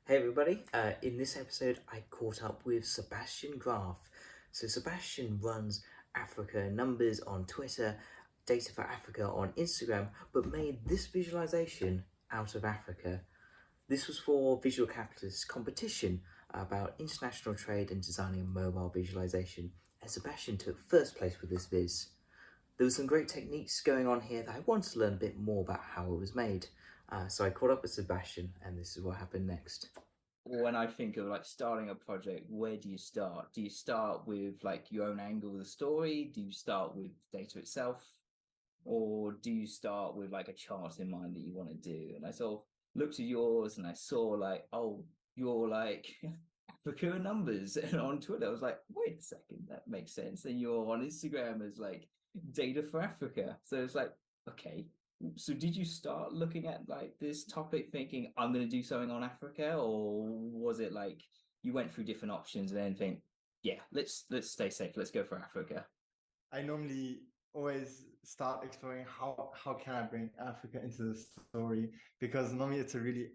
Hey everybody, in this episode I caught up with Sebastian Gräff. So Sebastian runs Africa Numbers on Twitter, Data for Africa on Instagram, but made this visualization out of Africa. This was for Visual Capitalist competition about international trade and designing a mobile visualization, and Sebastian took first place with this viz. There were some great techniques going on here that I wanted to learn a bit more about how it was made. So I caught up with Sebastian, and this is what happened next. When I think of like starting a project, where do you start? Do you start with like your own angle of the story? Do you start with data itself? Or do you start with like a chart in mind that you want to do? And I sort of looked at yours and I saw like, oh, you're like Africa numbers. And on Twitter, I was like, wait a second, that makes sense. And you're on Instagram as like data for Africa. So it's like, okay. So did you start looking at like this topic thinking I'm going to do something on Africa, or was it like you went through different options and then think, yeah, let's stay safe, let's go for Africa? I normally always start exploring how can I bring Africa into the story, because normally it's a really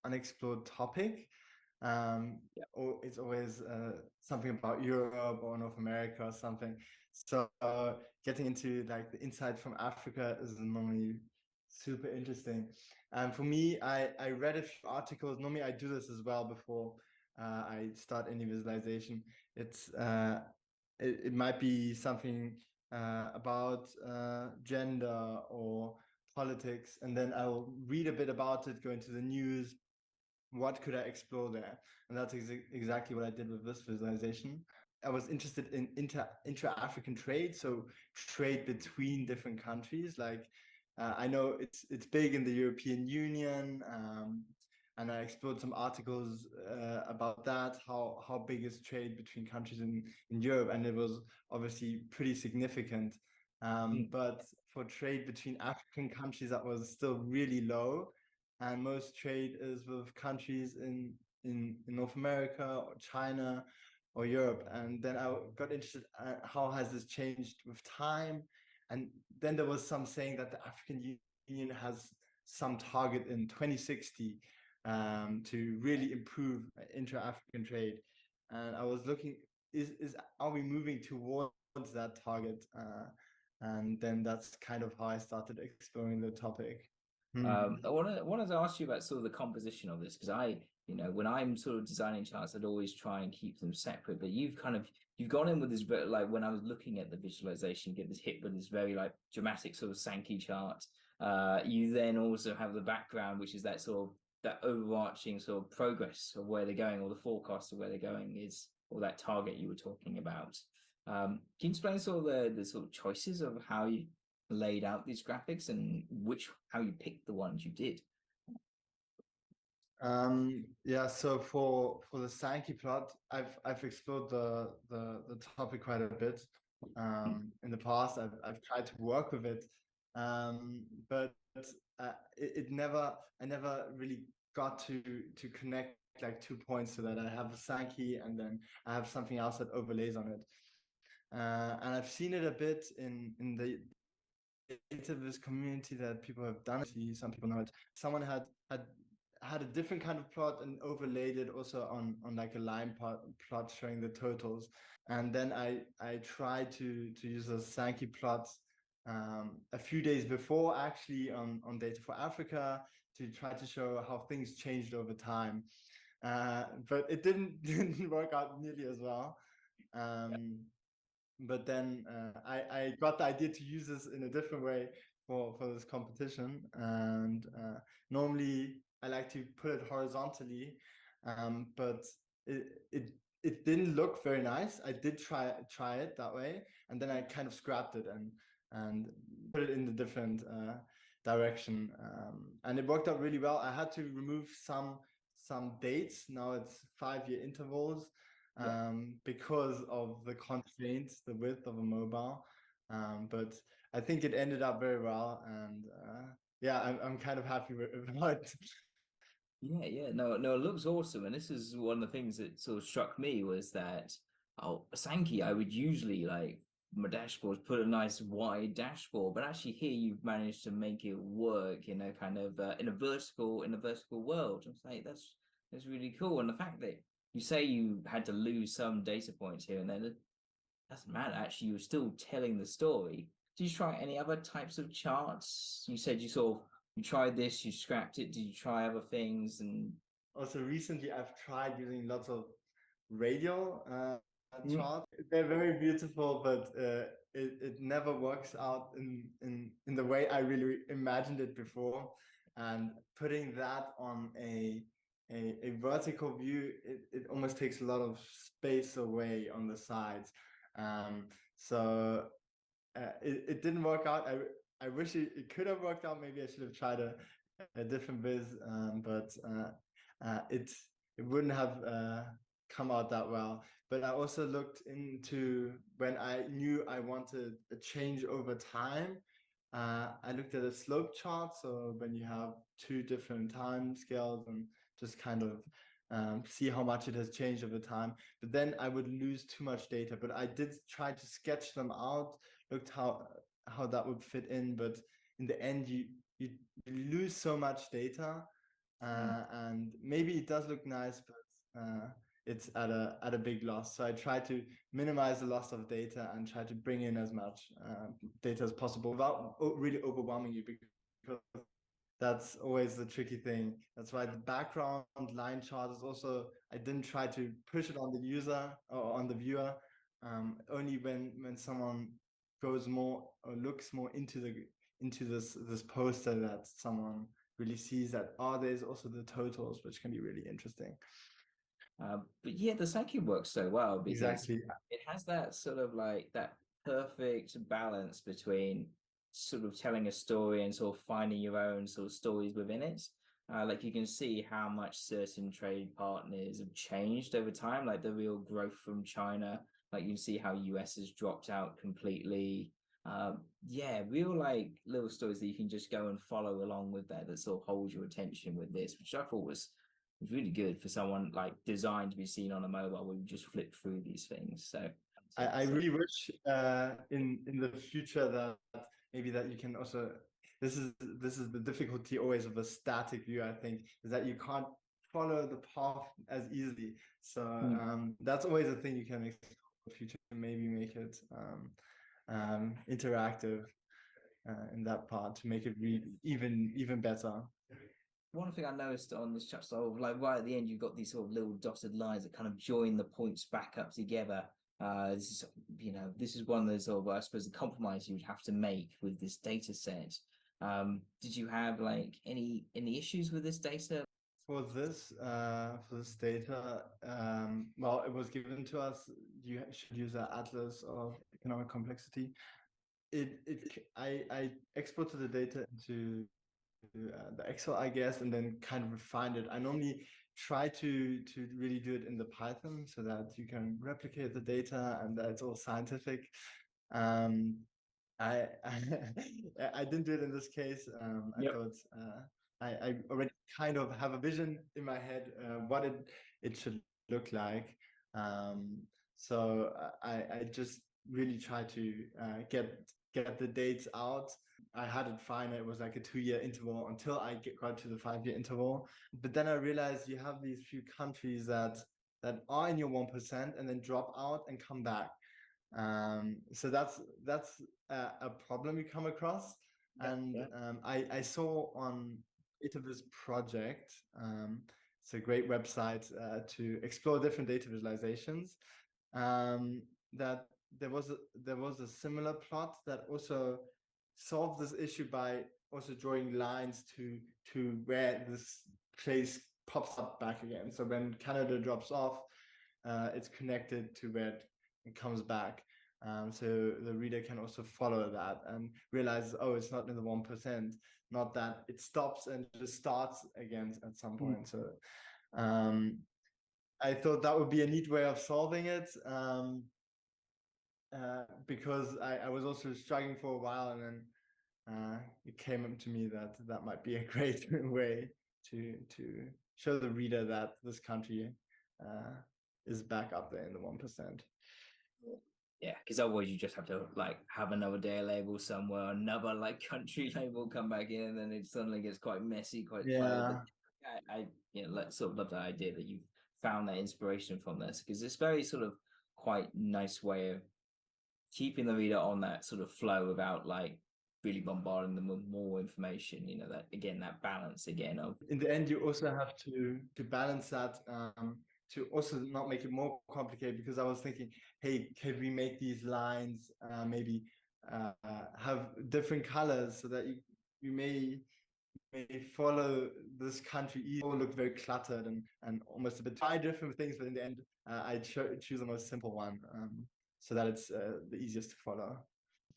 unexplored topic. Or it's always something about Europe or North America or something. So getting into like the insight from Africa is normally super interesting. And for me, I read a few articles. Normally I do this as well before I start any visualization. It might be something about gender or politics, and then I'll read a bit about it, go into the news, what could I explore there? And that's exactly what I did with this visualization. I was interested in intra-African trade, so trade between different countries. Like I know it's big in the European Union, and I explored some articles about that. How big is trade between countries in Europe? And it was obviously pretty significant. But for trade between African countries, that was still really low, and most trade is with countries in North America or China or Europe. And then I got interested how has this changed with time. And then there was some saying that the African Union has some target in 2060 to really improve intra-African trade. And I was looking, are we moving towards that target? And then that's kind of how I started exploring the topic. I wanted to ask you about sort of the composition of this, because when I'm sort of designing charts, I'd always try and keep them separate. But you've gone in with this like when I was looking at the visualization, you get this hit with this very like dramatic sort of Sankey chart. You then also have the background, which is that sort of that overarching sort of progress of where they're going, or the forecast of where they're going is, or that target you were talking about. Can you explain sort of the sort of choices of how you laid out these graphics and how you picked the ones you did? Yeah, so for the Sankey plot, I've explored the topic quite a bit. In the past, I've tried to work with it, but I never really got to connect like 2 points, so that I have a Sankey and then I have something else that overlays on it. And I've seen it a bit in the this community that people have done. Some people know it. Someone had a different kind of plot and overlaid it also on like a line plot showing the totals. And then I tried to use a Sankey plot a few days before, actually on Data for Africa, to try to show how things changed over time. But it didn't work out nearly as well. But then I got the idea to use this in a different way for this competition. And normally I like to put it horizontally, but it didn't look very nice. I did try it that way, and then I kind of scrapped it and put it in the different direction, and it worked out really well. I had to remove some dates. Now it's 5-year intervals, because of the constraints, the width of a mobile. But I think it ended up very well, and yeah, I'm kind of happy with it. Yeah, no, it looks awesome. And this is one of the things that sort of struck me was that, Sankey, I would usually like my dashboard, put a nice wide dashboard, but actually here you've managed to make it work in a kind of in a vertical world. I'm like, It's really cool. And the fact that you say you had to lose some data points here and there, that doesn't matter. Actually, you were still telling the story. Did you try any other types of charts? You said you tried this, you scrapped it. Did you try other things? And Also, recently I've tried using lots of radial Mm. charts. They're very beautiful, but it never works out in the way I really imagined it before. And putting that on a vertical view, it almost takes a lot of space away on the sides. So it didn't work out. I wish it could have worked out. Maybe I should have tried a different viz, but it wouldn't have come out that well. But I also looked into when I knew I wanted a change over time. I looked at a slope chart. So when you have two different time scales and just kind of see how much it has changed over time. But then I would lose too much data. But I did try to sketch them out, looked how that would fit in. But in the end, you lose so much data, and maybe it does look nice, but it's at a big loss. So I try to minimize the loss of data and try to bring in as much data as possible without really overwhelming you, because that's always the tricky thing. That's why the background line chart is also, I didn't try to push it on the user or on the viewer. Only when someone goes more or looks more into this poster that someone really sees that, oh, there's also the totals, which can be really interesting. But yeah, the Sankey works so well because Exactly. it has that sort of like that perfect balance between sort of telling a story and sort of finding your own sort of stories within it. Like you can see how much certain trade partners have changed over time, like the real growth from China. Like you can see how US has dropped out completely. Yeah, real like little stories that you can just go and follow along with that sort of hold your attention with this, which I thought was really good for someone like designed to be seen on a mobile where you just flip through these things. So I really wish in the future that maybe that you can also, this is the difficulty always of a static view, I think, is that you can't follow the path as easily. So that's always a thing you can explore in the future, maybe make it interactive in that part to make it even better. One thing I noticed on this chapter, so like right at the end, you've got these sort of little dotted lines that kind of join the points back up together. This is, this is one of those sort of, I suppose, the compromise you would have to make with this data set. Did you have like any issues with this data? For this data, well, it was given to us. You should use an atlas of economic complexity. I exported the data into the Excel, I guess, and then kind of refined it. I normally try to really do it in the Python so that you can replicate the data and that it's all scientific. I I didn't do it in this case. I thought I already kind of have a vision in my head what it should look like. So I just really try to get the dates out. I had it fine. It was like a 2-year interval until I got to the 5-year interval. But then I realized you have these few countries that are in your 1% and then drop out and come back. So that's a problem you come across. And I saw on Dataviz project, it's a great website to explore different data visualizations, that there was a similar plot that also solved this issue by also drawing lines to where this place pops up back again. So when Canada drops off, it's connected to where it comes back. So the reader can also follow that and realize, oh, it's not in the 1%, not that it stops and just starts again at some point. So I thought that would be a neat way of solving it, because I was also struggling for a while, and then it came up to me that that might be a great way to show the reader that this country is back up there in the 1%. Yeah, because otherwise you just have to like have another day label somewhere, another like country label come back in, and then it suddenly gets quite messy, quite Yeah. I sort of love that idea that you found that inspiration from this, because it's very sort of quite nice way of keeping the reader on that sort of flow without like really bombarding them with more information. That again, that balance again of In the end, you also have to balance that, to also not make it more complicated, because I was thinking, hey, can we make these lines maybe have different colors so that you may follow this country. It all look very cluttered and almost a bit try different things, but in the end, I choose the most simple one, so that it's the easiest to follow.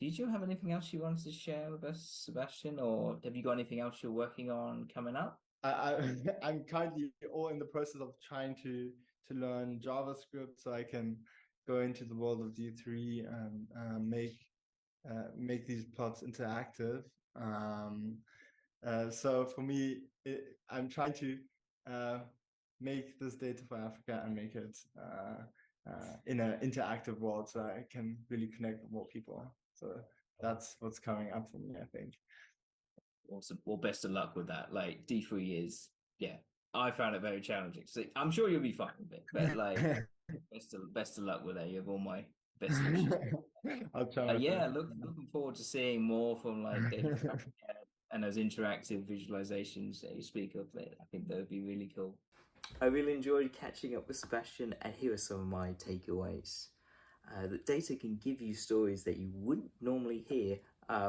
Did you have anything else you wanted to share with us, Sebastian, or have you got anything else you're working on coming up? I'm currently all in the process of trying to learn JavaScript so I can go into the world of D3 and make these plots interactive. So for me, I'm trying to make this data for Africa and make it in an interactive world so I can really connect with more people. So that's what's coming up for me, I think. Awesome. Well, best of luck with that. Like D3 is, yeah, I found it very challenging. So I'm sure you'll be fine with it, but like best of luck with that. You have all my best wishes. I'll try. Looking forward to seeing more from like Data for Africa and those interactive visualizations that you speak of. I think that would be really cool. I really enjoyed catching up with Sebastian, and here are some of my takeaways. That data can give you stories that you wouldn't normally hear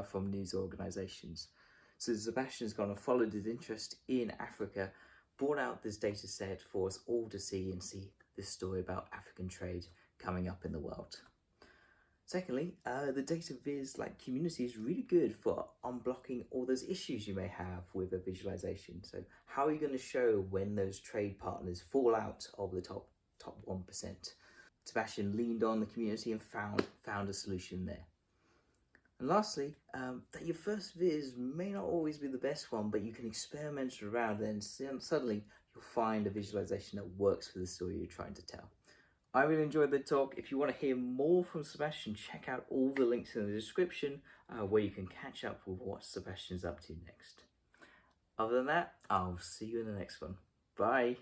from news organizations. So Sebastian's gone and followed his interest in Africa, brought out this data set for us all to see and see this story about African trade coming up in the world. Secondly, the data viz community is really good for unblocking all those issues you may have with a visualization. So how are you going to show when those trade partners fall out of the top 1%? Sebastian leaned on the community and found a solution there. And lastly, that your first viz may not always be the best one, but you can experiment around and suddenly you'll find a visualization that works for the story you're trying to tell. I really enjoyed the talk. If you want to hear more from Sebastian, check out all the links in the description where you can catch up with what Sebastian's up to next. Other than that, I'll see you in the next one. Bye.